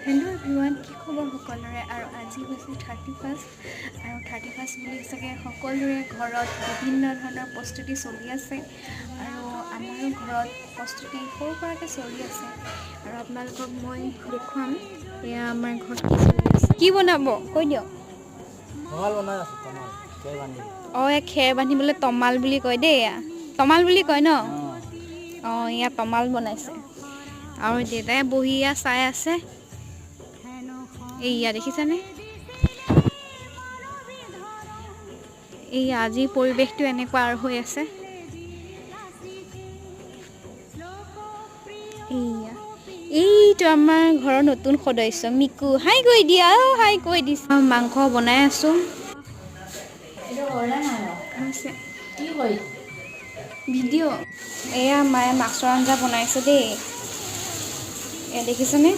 Hello' everyone, কি খবৰ সকলোৰে? আৰু আজি হৈছে 31 আৰু 31 বুলি চাগে সকলোৰে ঘৰত বিভিন্ন ধৰণৰ প্ৰস্তুতি চলি আছে আৰু আমাৰো ঘৰত প্ৰস্তুতি সৰু সুৰাকৈ চলি আছে আৰু আপোনালোকক মই দেখুৱাম এয়া আমাৰ ঘৰত কি চলি আছে। কি বনাব কৈ দিয়ক। তমাল বনাই আছো, তমাল খেৰ বান্ধি। এই খেৰ বান্ধিবলৈ তমাল বুলি কয় দেই, এয়া তমাল বুলি কয় ন? ইয়াত তমাল বনাইছে আৰু দেউতাই বহি চাই আছে। এইয়া দেখিছানে? এই আজিৰ পৰিৱেশটো এনেকুৱা আৰু হৈ আছে। এইটো আমাৰ ঘৰৰ নতুন সদস্য মিকু। হাই কৈ দিয়া, হাই কৈ দিছে। মাংস বনাই আছো। ভিডিঅ' এয়া মায়ে মাছৰ আঞ্জা বনাইছে দেই। এয়া দেখিছেনে?